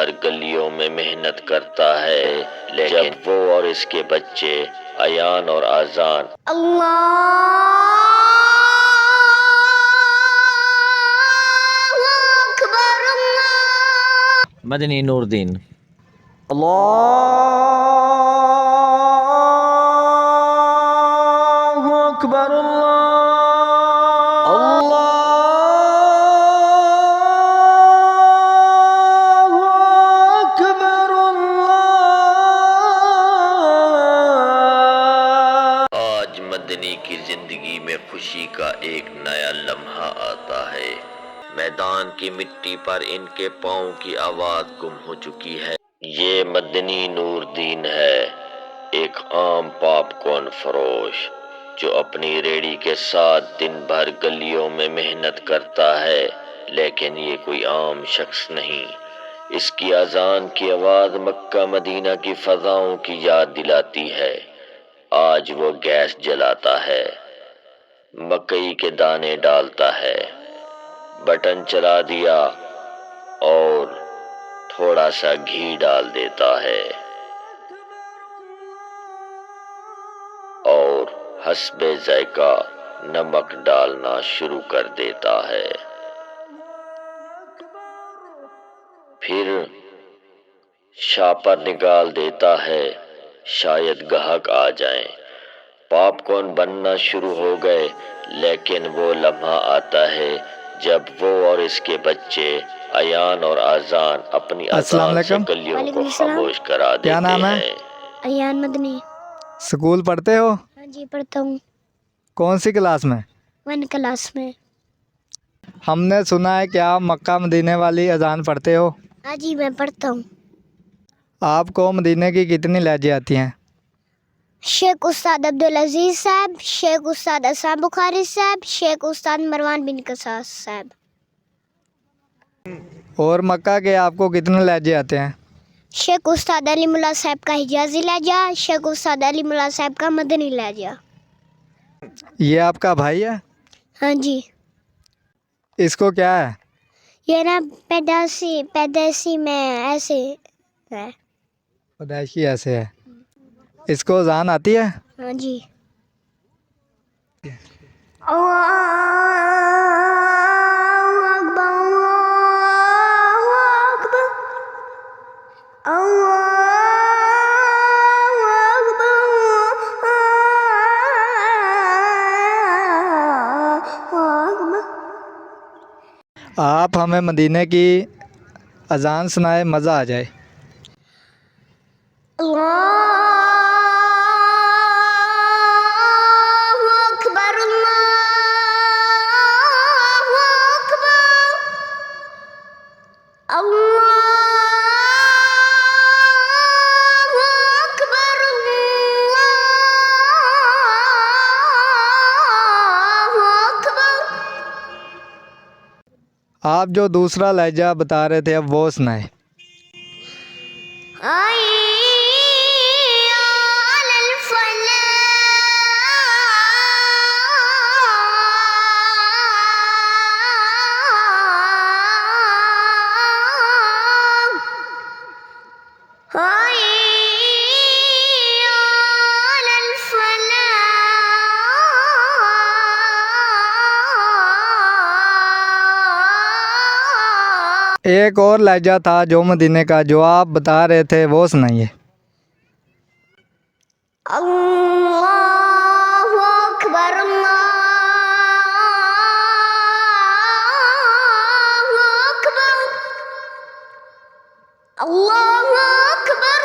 بھر گلیوں میں محنت کرتا ہے، لیکن جب وہ اور اس کے بچے ایان اور آذان مدنی نور دین اللہ اکبر آج مدنی کی زندگی میں خوشی کا ایک نیا لمحہ آتا ہے۔ میدان کی مٹی پر ان کے پاؤں کی آواز گم ہو چکی ہے۔ یہ مدنی نور دین ہے، ایک عام پاپ کارن فروش جو اپنی ریڑھی کے ساتھ دن بھر گلیوں میں محنت کرتا ہے، لیکن یہ کوئی عام شخص نہیں۔ اس کی اذان کی آواز مکہ مدینہ کی فضاؤں کی یاد دلاتی ہے۔ آج وہ گیس جلاتا ہے، مکئی کے دانے ڈالتا ہے، بٹن چلا دیا اور تھوڑا سا گھی ڈال دیتا ہے اور حسب ذائقہ نمک ڈالنا شروع کر دیتا ہے۔ پھر شاپر نکال دیتا ہے، شاید گاہک آ جائیں۔ پاپ کارن بننا شروع ہو گئے، لیکن وہ لمحہ آتا ہے جب وہ اور اس کے بچے ایان اور آذان اپنی السلام اذان سے علیکم۔ گلیوں وعلیکم کو السلام۔ خاموش کرا دیتے کیا نام ہے؟ ہیں۔ ایان مدنی۔ سکول پڑھتے ہو؟ ہاں جی پڑھتا ہوں، کون سی کلاس میں؟ 1 کلاس میں۔ ہم نے سنا ہے کہ آپ مکہ مدینے والی اذان پڑھتے ہو۔ ہاں جی میں پڑھتا ہوں۔ آپ کو مدینے کی کتنی لہجے آتی ہیں؟ شیخ استاد عبدالعزیز صاحب، شیخ استاد اسام بخاری صاحب، شیخ استاد مروان بن قصاص صاحب۔ اور مکہ کے آپ کو کتنے لہجے آتے ہیں؟ شیخ استاد علی ملا صاحب کا حجازی لہجہ، شیخ استاد علی ملا صاحب کا مدنی لہجہ۔ یہ آپ کا بھائی ہے؟ ہاں جی، اس کو کیا ہے؟ یہ نا پیدائشی میں ایسے ہے۔ پیدائشی ایسے ہے۔ اس کو اذان آتی ہے؟ ہاں جی۔ آپ ہمیں مدینے کی اذان سنائے، مزہ آ جائے۔ اللہ اکبر، اللہ اکبر، اللہ اکبر، اللہ اکبر۔ آپ جو دوسرا لہجہ بتا رہے تھے اب وہ سنائے۔ ایک اور لہجہ تھا جو مدینے کا، جو آپ بتا رہے تھے وہ سنائیے۔ اللہ اکبر، اللہ اکبر، اللہ اکبر،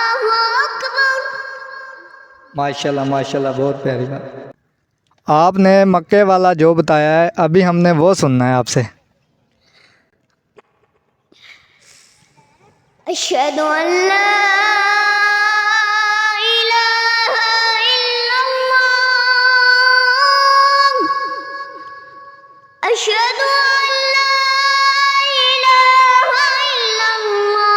اللہ اکبر۔ ماشاءاللہ ماشاءاللہ، بہت پیاری بات۔ آپ نے مکے والا جو بتایا ہے ابھی ہم نے وہ سننا ہے آپ سے۔ اشہد ان لا الہ الا اللہ، اشہد ان لا الہ الا اللہ،